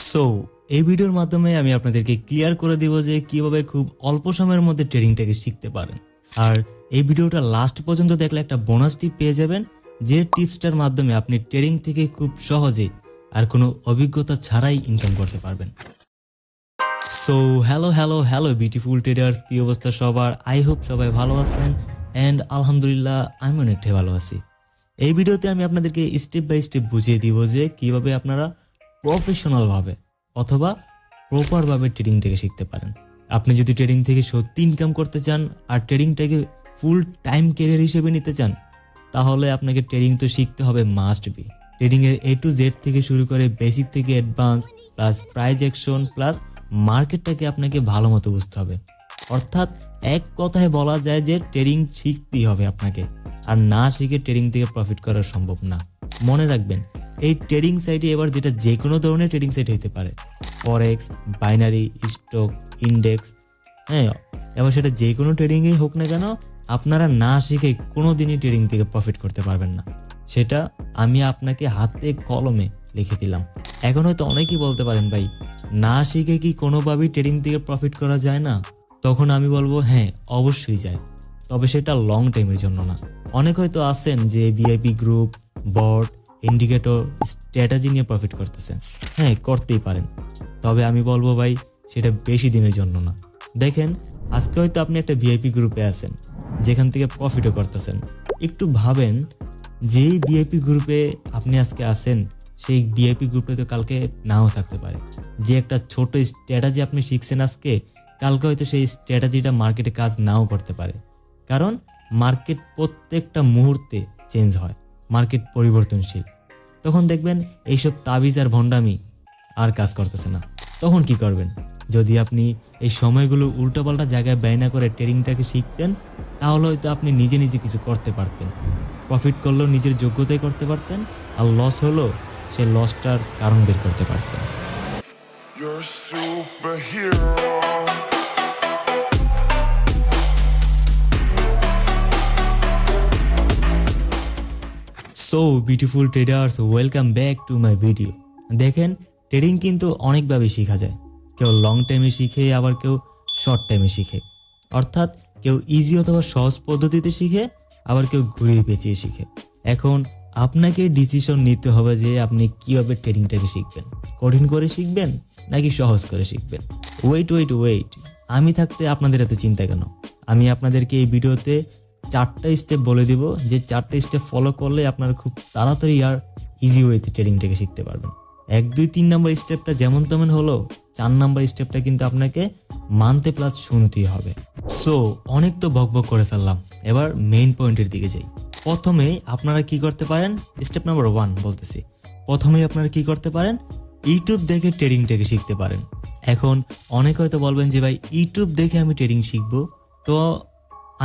So এই ভিডিওর মাধ্যমে আমি আপনাদেরকে ক্লিয়ার করে দিব যে কিভাবে খুব অল্প সময়ের মধ্যে ট্রেডিংটাকে শিখতে পারেন। আর এই ভিডিওটা লাস্ট পর্যন্ত দেখলে একটা বোনাস টিপ পেয়ে যাবেন, যে টিপসটার মাধ্যমে আপনি ট্রেডিং থেকে খুব সহজে আর কোনো অভিজ্ঞতা ছাড়াই ইনকাম করতে পারবেন। সো হ্যালো বিউটিফুল ট্রেডার্স, কি অবস্থা সবার? আই হোপ সবাই ভালো আছেন অ্যান্ড আলহামদুলিল্লাহ আমি অনেকটাই ভালো আছি। এই ভিডিওতে আমি আপনাদেরকে স্টেপ বাই স্টেপ বুঝিয়ে দিব যে কিভাবে আপনারা প্রফেশনালভাবে অথবা প্রপারভাবে ট্রেডিংটাকে শিখতে পারেন। আপনি যদি ট্রেডিং থেকে সত্যি ইনকাম করতে চান আর ট্রেডিংটাকে ফুল টাইম ক্যারিয়ার হিসেবে নিতে চান, তাহলে আপনাকে ট্রেডিং তো শিখতে হবে, মাস্ট বি। ট্রেডিংয়ের A to Z থেকে শুরু করে বেসিক থেকে advance plus price action plus মার্কেটটাকে আপনাকে ভালো মতো বুঝতে হবে। অর্থাৎ এক কথায় বলা যায় যে ট্রেডিং শিখতেই হবে আপনাকে, আর না শিখে ট্রেডিং থেকে প্রফিট করা সম্ভব না। মনে রাখবেন, এই ট্রেডিং সাইটে এবার যেটা যে কোনো ধরনের ট্রেডিং সাইট হতে পারে, ফরেক্স, বাইনারি, স্টক, ইন্ডেক্স, হ্যাঁ, এবার সেটা যে কোনো ট্রেডিংয়েই হোক না কেন, আপনারা না শিখে কোনো দিনই ট্রেডিং থেকে প্রফিট করতে পারবেন না। সেটা আমি আপনাকে হাতে কলমে লিখে দিলাম। এখন হয়তো অনেকেই বলতে পারেন, ভাই না শিখে কি কোনোভাবেই ট্রেডিং থেকে প্রফিট করা যায় না? তখন আমি বলবো হ্যাঁ, অবশ্যই যায়, তবে সেটা লং টাইমের জন্য না। অনেক হয়তো আছেন যে ভিআইপি গ্রুপ, বট, ইন্ডিকেটর, স্ট্র্যাটেজি নিয়ে প্রফিট করতেছেন। হ্যাঁ, করতেই পারেন, তবে আমি বলবো ভাই সেটা বেশি দিনের জন্য না। দেখেন, আজকে হয়তো আপনি একটা ভিআইপি গ্রুপে আছেন যেখান থেকে প্রফিটও করতেছেন। একটু ভাবেন, যেই ভিআইপি গ্রুপে আপনি আজকে আছেন সেই ভিআইপি গ্রুপে তো কালকে নাও থাকতে পারে। যে একটা ছোট স্ট্র্যাটেজি আপনি শিখছেন আজকে, কালকে হয়তো সেই স্ট্র্যাটেজিটা মার্কেটে কাজ নাও করতে পারে। কারণ মার্কেট প্রত্যেকটা মুহূর্তে চেঞ্জ হয়, মার্কেট পরিবর্তনশীল। তখন দেখবেন এইসব তাবিজ আর ভণ্ডামি আর কাজ করতেছে না। তখন কি করবেন? যদি আপনি এই সময়গুলো উল্টোপাল্টা জায়গায় ব্যয় না করে ট্রেডিংটাকে শিখতেন, তাহলে হয়তো আপনি নিজে নিজে কিছু করতে পারতেন। প্রফিট করলেও নিজের যোগ্যতায় করতে পারতেন, আর লস হলো সে লসটার কারণ বের করতে পারতেন। So beautiful traders, welcome back to my video. দেখেন, ট্রেডিং কিন্তু অনেকভাবে শেখা যায়। কেউ লং টাইমে শিখে, আবার কেউ শর্ট টাইমে শিখে। অর্থাৎ কেউ ইজি অথবা সহজ পদ্ধতিতে শিখে, আবার কেউ ঘুরিয়ে পেঁচিয়ে শিখে। এখন আপনাকে ডিসিশন নিতে হবে যে আপনি কিভাবে ট্রেডিংটাকে শিখবেন। কঠিন করে শিখবেন নাকি সহজ করে শিখবেন? ওয়েট, আমি থাকতে আপনাদের এত চিন্তা কেন? আমি আপনাদেরকে এই ভিডিওতে 4টা স্টেপ বলে দিব, যে 4টা স্টেপ ফলো করলে আপনারা খুব তাড়াতাড়ি আর ইজি ওয়েতে ট্রেডিংটাকে শিখতে পারবেন। 1, 2, 3 নম্বর স্টেপটা যেমন তেমন হলো, 4 নম্বর স্টেপটা কিন্তু আপনাকে মানতে প্লাস শুনতেই হবে। সো অনেক তো বকবক করে ফেললাম, এবার মেইন পয়েন্টের দিকে যাই। প্রথমেই আপনারা কি করতে পারেন, স্টেপ নাম্বার 1 বলতেছি। প্রথমেই আপনারা কি করতে পারেন, ইউটিউব দেখে ট্রেডিংটাকে শিখতে পারেন। এখন অনেক হয়তো বলবেন যে ভাই ইউটিউব দেখে আমি ট্রেডিং শিখবো। তো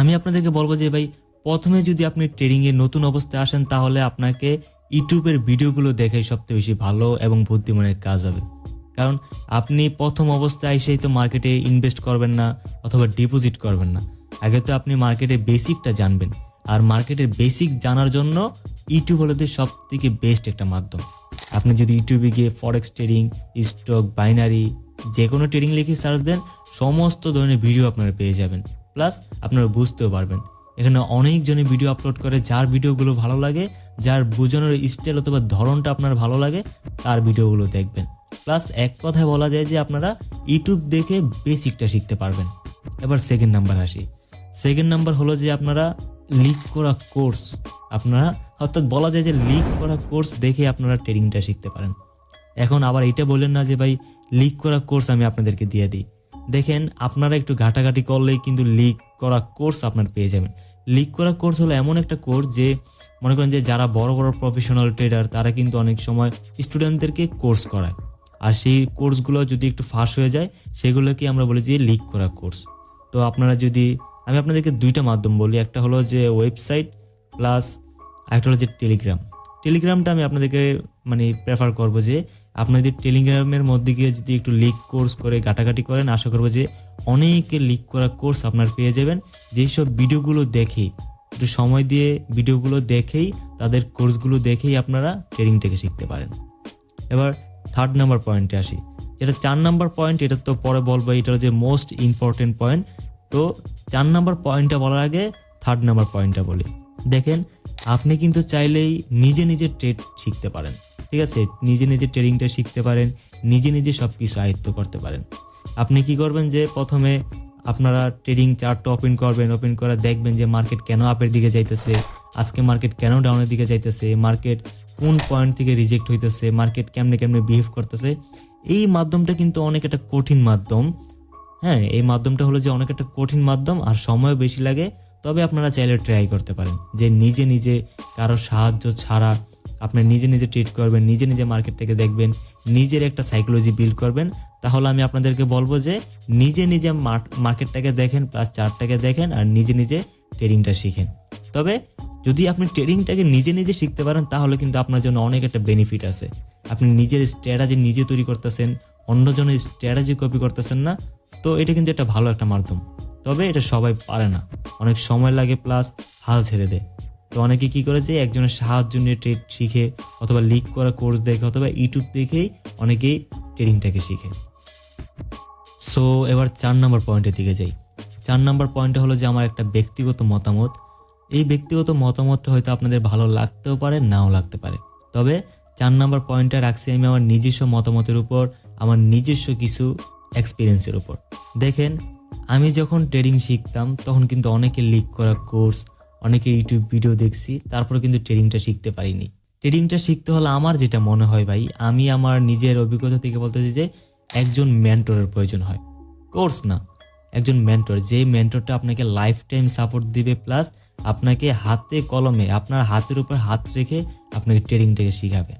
আমি আপনাদেরকে বলবো যে ভাই, প্রথমে যদি আপনি ট্রেডিংয়ে নতুন অবস্থায় আসেন, তাহলে আপনাকে ইউটিউবের ভিডিওগুলো দেখে সবচেয়ে বেশি ভালো এবং বুদ্ধিমানের কাজ হবে। কারণ আপনি প্রথম অবস্থায় এসেই তো মার্কেটে ইনভেস্ট করবেন না অথবা ডিপোজিট করবেন না। আগে তো আপনি মার্কেটের বেসিকটা জানবেন, আর মার্কেটের বেসিক জানার জন্য ইউটিউব হলো সব থেকে বেস্ট একটা মাধ্যম। আপনি যদি ইউটিউবে গিয়ে ফরেক্স ট্রেডিং, স্টক, বাইনারি যে কোনো ট্রেডিং লিখে সার্চ দেন, সমস্ত ধরনের ভিডিও আপনারা পেয়ে যাবেন। প্লাস আপনারা বুঝতেও পারবেন। এখানে অনেকজনে ভিডিও আপলোড করে, যার ভিডিওগুলো ভালো লাগে, যার বোঝানোর স্টাইল অথবা ধরনটা আপনার ভালো লাগে, তার ভিডিওগুলো দেখবেন। প্লাস এক কথায় বলা যায় যে আপনারা ইউটিউব দেখে বেসিকটা শিখতে পারবেন। এবার সেকেন্ড নাম্বার আসি। সেকেন্ড নাম্বার হলো যে আপনারা লিক করা কোর্স, আপনারা অর্থাৎ বলা যায় যে লিক করা কোর্স দেখে আপনারা ট্রেডিংটা শিখতে পারেন। এখন আবার এটা বললেন না যে ভাই লিক করা কোর্স আমি আপনাদেরকে দিয়ে দিই। দেখেন, আপনারা একটু ঘাটাঘাটি করলেই কিন্তু লিক করা কোর্স আপনার পেয়ে যাবেন। লিক করা কোর্স হলো এমন একটা কোর্স যে, মনে করেন যে যারা বড় বড় প্রফেশনাল ট্রেডার, তারা কিন্তু অনেক সময় স্টুডেন্টদেরকে কোর্স করায়, আর সেই কোর্সগুলো যদি একটু ফাঁস হয়ে যায়, সেগুলোকে আমরা বলি যে লিক করা কোর্স। তো আপনারা যদি, আমি আপনাদেরকে 2টা মাধ্যম বলি, একটা হলো যে ওয়েবসাইট প্লাস একটা হলো যে টেলিগ্রামটা আমি আপনাদেরকে প্রেফার করবো যে আপনাদের টেলিগ্রামের মধ্যে গিয়ে যদি একটু লিক কোর্স করে ঘাটাঘাটি করেন, আশা করবো যে অনেকে লিক করা কোর্স আপনার পেয়ে যাবেন। যেসব ভিডিওগুলো দেখে, একটু সময় দিয়ে ভিডিওগুলো দেখেই, তাদের কোর্সগুলো দেখেই আপনারা ট্রেডিংটাকে শিখতে পারেন। এবার থার্ড নাম্বার পয়েন্টে আসি, যেটা 4 নাম্বার পয়েন্ট, এটা তো পরে বলবো, এটা হচ্ছে মোস্ট ইম্পর্টেন্ট পয়েন্ট। তো 4 নাম্বার পয়েন্টটা বলার আগে থার্ড নাম্বার পয়েন্টটা বলি। দেখেন, আপনি কিন্তু চাইলেই নিজে নিজে ট্রেড শিখতে পারেন, ঠিক আছে? নিজে নিজে ট্রেডিংটা শিখতে পারেন, নিজে নিজে সব কিছু আয়ত্ত করতে পারেন। আপনি কি করবেন যে প্রথমে আপনারা ট্রেডিং চার্টটা ওপেন করবেন, ওপেন করে দেখবেন যে মার্কেট কেন আপের দিকে যাইতেছে, আজকে মার্কেট কেন ডাউনের দিকে যাইতেছে, মার্কেট কোন পয়েন্ট থেকে রিজেক্ট হইতেছে, মার্কেট কেমনে কেমনে বিহেভ করতেছে। এই মাধ্যমটা কিন্তু অনেক একটা কঠিন মাধ্যম, হ্যাঁ, এই মাধ্যমটা হলো যে অনেক একটা কঠিন মাধ্যম আর সময় বেশি লাগে। তবে আপনারা চাইলে ট্রাই করতে পারেন যে নিজে নিজে কারো সাহায্য ছাড়া আপনি নিজে নিজে ট্রেড করবেন, নিজে নিজে মার্কেটটাকে দেখবেন, নিজের একটা সাইকোলজি বিল্ড করবেন। তাহলে আমি আপনাদেরকে বলবো যে নিজে নিজে মার্কেটটাকে দেখেন, প্লাস চার্টটাকে দেখেন, আর নিজে নিজে ট্রেডিংটা শিখেন। তবে যদি আপনি ট্রেডিংটাকে নিজে নিজে শিখতে পারেন তাহলে কিন্তু আপনার জন্য অনেক একটা বেনিফিট আছে। আপনি নিজের স্ট্র্যাটেজি নিজে তৈরি করতেছেন, অন্যজনের স্ট্র্যাটেজি কপি করতেছেন না। তো এটা কিন্তু একটা ভালো একটা মাধ্যম। তবে এটা সবাই পারে না, অনেক সময় লাগে, প্লাস হাল ছেড়ে দেয়। তো অনেকে কি করে যে একজনের সাহায্য নিয়ে ট্রেড শিখে, অথবা লিক করা কোর্স দেখে, অথবা ইউটিউব দেখেই অনেকেই ট্রেডিংটাকে শিখে। সো এবার 4 নাম্বার পয়েন্টের দিকে যাই। 4 নাম্বার পয়েন্টটা হলো যে আমার একটা ব্যক্তিগত মতামত। এই ব্যক্তিগত মতামতটা হয়তো আপনাদের ভালো লাগতেও পারে, নাও লাগতে পারে। তবে 4 নাম্বার পয়েন্টটা রাখছি আমি আমার নিজস্ব মতামতের উপর, আমার নিজস্ব কিছু এক্সপিরিয়েন্সের উপর। দেখেন, আমি যখন ট্রেডিং শিখতাম তখন কিন্তু অনেকে লিক করা কোর্স, অনেকে ইউটিউব ভিডিও দেখছি, তারপরে কিন্তু ট্রেডিংটা শিখতে পারিনি। ট্রেডিংটা শিখতে হলে আমার যেটা মনে হয় ভাই, আমি আমার নিজের অভিজ্ঞতা থেকে বলতেছি যে একজন মেন্টরের প্রয়োজন হয়, কোর্স না, একজন মেন্টর, যে মেন্টরটা আপনাকে লাইফ টাইম সাপোর্ট দিবে, প্লাস আপনাকে হাতে কলমে আপনার হাতের উপর হাত রেখে আপনাকে ট্রেডিংটাকে শিখাবে।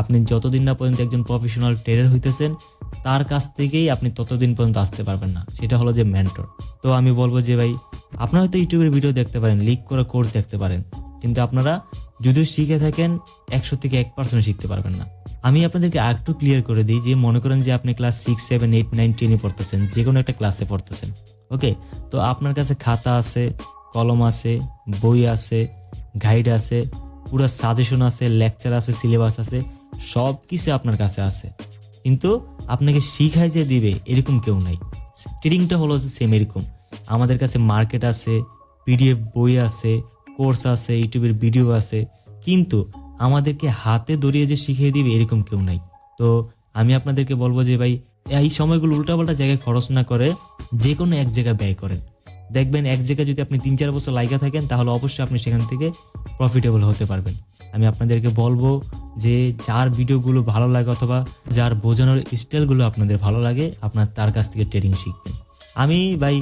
আপনি যতদিন না পর্যন্ত একজন প্রফেশনাল ট্রেডার হইতেছেন তার কাছ থেকেই আপনি ততদিন পর্যন্ত আসতে পারবেন না, সেটা হলো যে মেন্টর। তো আমি বলবো যে ভাই, আপনারা হয়তো ইউটিউবের ভিডিও দেখতে পারেন, লিক করা কোর্স দেখতে পারেন, কিন্তু আপনারা যদিও শিখে থাকেন 100 থেকে 1% শিখতে পারবেন না। আমি আপনাদেরকে আরেকটু ক্লিয়ার করে দিই যে মনে করেন যে আপনি ক্লাস 6, 7, 8, 9, 10 পড়তেছেন, যে কোনো একটা ক্লাসে পড়তেছেন, ওকে? তো আপনার কাছে খাতা আছে, কলম আছে, বই আছে, গাইড আছে, পুরো সাজেশন আছে, লেকচার আছে, সিলেবাস আছে, সব কিছু আপনার কাছে আছে, কিন্তু আপনাকে শিখাই যে দিবে এরকম কেউ নাই। ট্রেডিংটা হলো সেম এরকম, আমাদের কাছে মার্কেট আছে, পিডিএফ বই আছে, কোর্স আছে, ইউটিউবের ভিডিও আছে, কিন্তু আমাদেরকে হাতে ধরিয়ে যে শিখিয়ে দিবে এরকম কেউ নাই। তো আমি আপনাদেরকে বলবো যে ভাই, এই সময়গুলো উল্টাপাল্টা জায়গায় খরচ না করে যে কোনো এক জায়গায় ব্যয় করেন। দেখবেন এক জায়গায় যদি আপনি 3-4 বছর লাগা থাকেন তাহলে অবশ্যই আপনি সেখান থেকে প্রফিটেবল হতে পারবেন। আমি আপনাদেরকে বলবো যে যার ভিডিওগুলো ভালো লাগে অথবা যার বোঝানোর স্টাইলগুলো আপনাদের ভালো লাগে, আপনার তার কাছ থেকে ট্রেডিং শিখবেন। আমি ভাই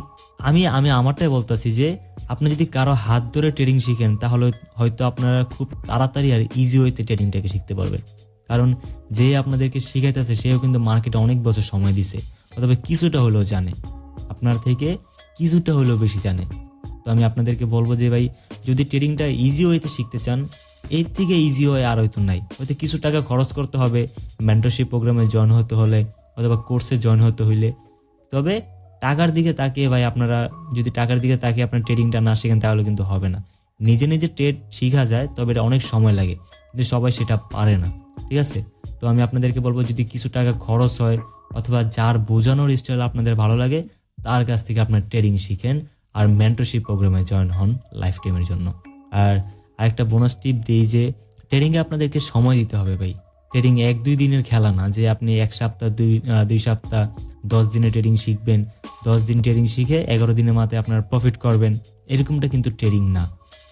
আমি আমারটাই বলতেছি যে আপনি যদি কারো হাত ধরে ট্রেডিং শিখেন তাহলে হয়তো আপনারা খুব তাড়াতাড়ি আর ইজি ওয়েতে ট্রেডিংটাকে শিখতে পারবেন। কারণ যে আপনাদেরকে শিখাইতেছে সেও কিন্তু মার্কেটে অনেক বছর সময় দিছে, অথবা কিছুটা হলেও জানে, আপনার থেকে কিছুটা হলেও বেশি জানে। তো আমি আপনাদেরকে বলবো যে ভাই, যদি ট্রেডিংটা ইজি ওয়েতে শিখতে চান, এর থেকে ইজি ওয়ে আর হয়তো নাই। হয়তো কিছু টাকা খরচ করতে হবে মেন্টরশিপ প্রোগ্রামে জয়েন হতে হলে, অথবা কোর্সে জয়েন হতে হইলে। তবে টাকার দিকে তাকিয়ে ভাই, আপনারা যদি টাকার দিকে তাকিয়ে আপনার ট্রেডিংটা না শিখেন তাহলে কিন্তু হবে না। নিজে নিজে ট্রেড শেখা যায়, তবে এটা অনেক সময় লাগে, কিন্তু সবাই সেটা পারে না, ঠিক আছে? তো আমি আপনাদেরকে বলবো, যদি কিছু টাকা খরচ হয় অথবা যার বোঝানোর স্টাইল আপনাদের ভালো লাগে তার কাছ থেকে আপনার ট্রেডিং শিখেন, আর মেন্টরশিপ প্রোগ্রামে জয়েন হন লাইফ টাইমের জন্য। আর আরেকটা বোনাস টিপ দিই যে ট্রেডিংয়ে আপনাদেরকে সময় দিতে হবে ভাই। ট্রেডিং 1-2 দিনের খেলা না যে আপনি 1 সপ্তাহ 2 সপ্তাহ 10 দিনে ট্রেডিং শিখবেন, 10 দিন ট্রেডিং শিখে 11 দিনের মাথায় আপনার প্রফিট করবেন, এরকমটা কিন্তু ট্রেডিং না।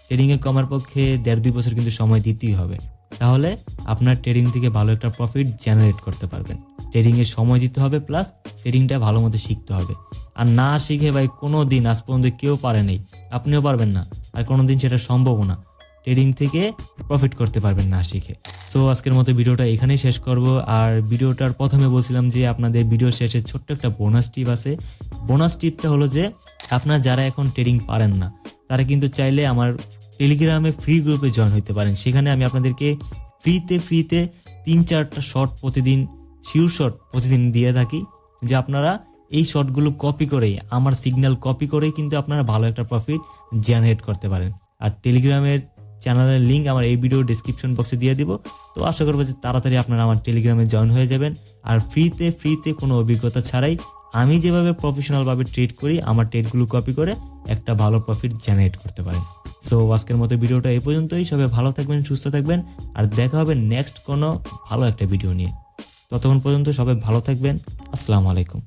ট্রেডিংয়ে কমার পক্ষে 1.5-2 বছর কিন্তু সময় দিতেই হবে, তাহলে আপনার ট্রেডিং থেকে ভালো একটা প্রফিট জেনারেট করতে পারবেন। ট্রেডিংয়ে সময় দিতে হবে, প্লাস ট্রেডিংটা ভালো মতো শিখতে হবে। আর না শিখে ভাই কোনো দিন আজ পর্যন্ত কেউ পারে নাই, আপনিও পারবেন না, আর কোনো দিন সেটা সম্ভব না। ট্রেডিং থেকে প্রফিট করতে পারবেন না শিখে। সো আজকের মতো ভিডিওটা এখানেই শেষ করব। আর ভিডিওটার প্রথমে বলছিলাম যে আপনাদের ভিডিও শেষে ছোট্ট একটা বোনাস টিপ আছে। বোনাস টিপটা হলো যে আপনারা যারা এখন ট্রেডিং পারেন না তারা কিন্তু চাইলে আমার টেলিগ্রামে ফ্রি গ্রুপে জয়েন হতে পারেন। সেখানে আমি আপনাদেরকে ফ্রিতে 3-4টা শর্ট প্রতিদিন, শিওর শর্ট প্রতিদিন দিয়ে থাকি, যে আপনারা এই শর্টগুলো কপি করেই, আমার সিগন্যাল কপি করেই কিন্তু আপনারা ভালো একটা প্রফিট জেনারেট করতে পারেন। আর টেলিগ্রামের চ্যানেলের লিঙ্ক আমার এই ভিডিও ডেসক্রিপশন বক্সে দিয়ে দিব। তো আশা করবো যে তাড়াতাড়ি আপনারা আমার টেলিগ্রামে জয়েন হয়ে যাবেন। আর ফ্রিতে কোনো অভিজ্ঞতা ছাড়াই আমি যেভাবে প্রফেশনালভাবে ট্রেড করি আমার ট্রেডগুলো কপি করে একটা ভালো প্রফিট জেনারেট করতে পারেন। সো আজকের মতো ভিডিওটা এই পর্যন্তই। সবাই ভালো থাকবেন, সুস্থ থাকবেন, আর দেখা হবে নেক্সট কোনো ভালো একটা ভিডিও নিয়ে। ততক্ষণ পর্যন্ত সবাই ভালো থাকবেন। আসসালামু আলাইকুম।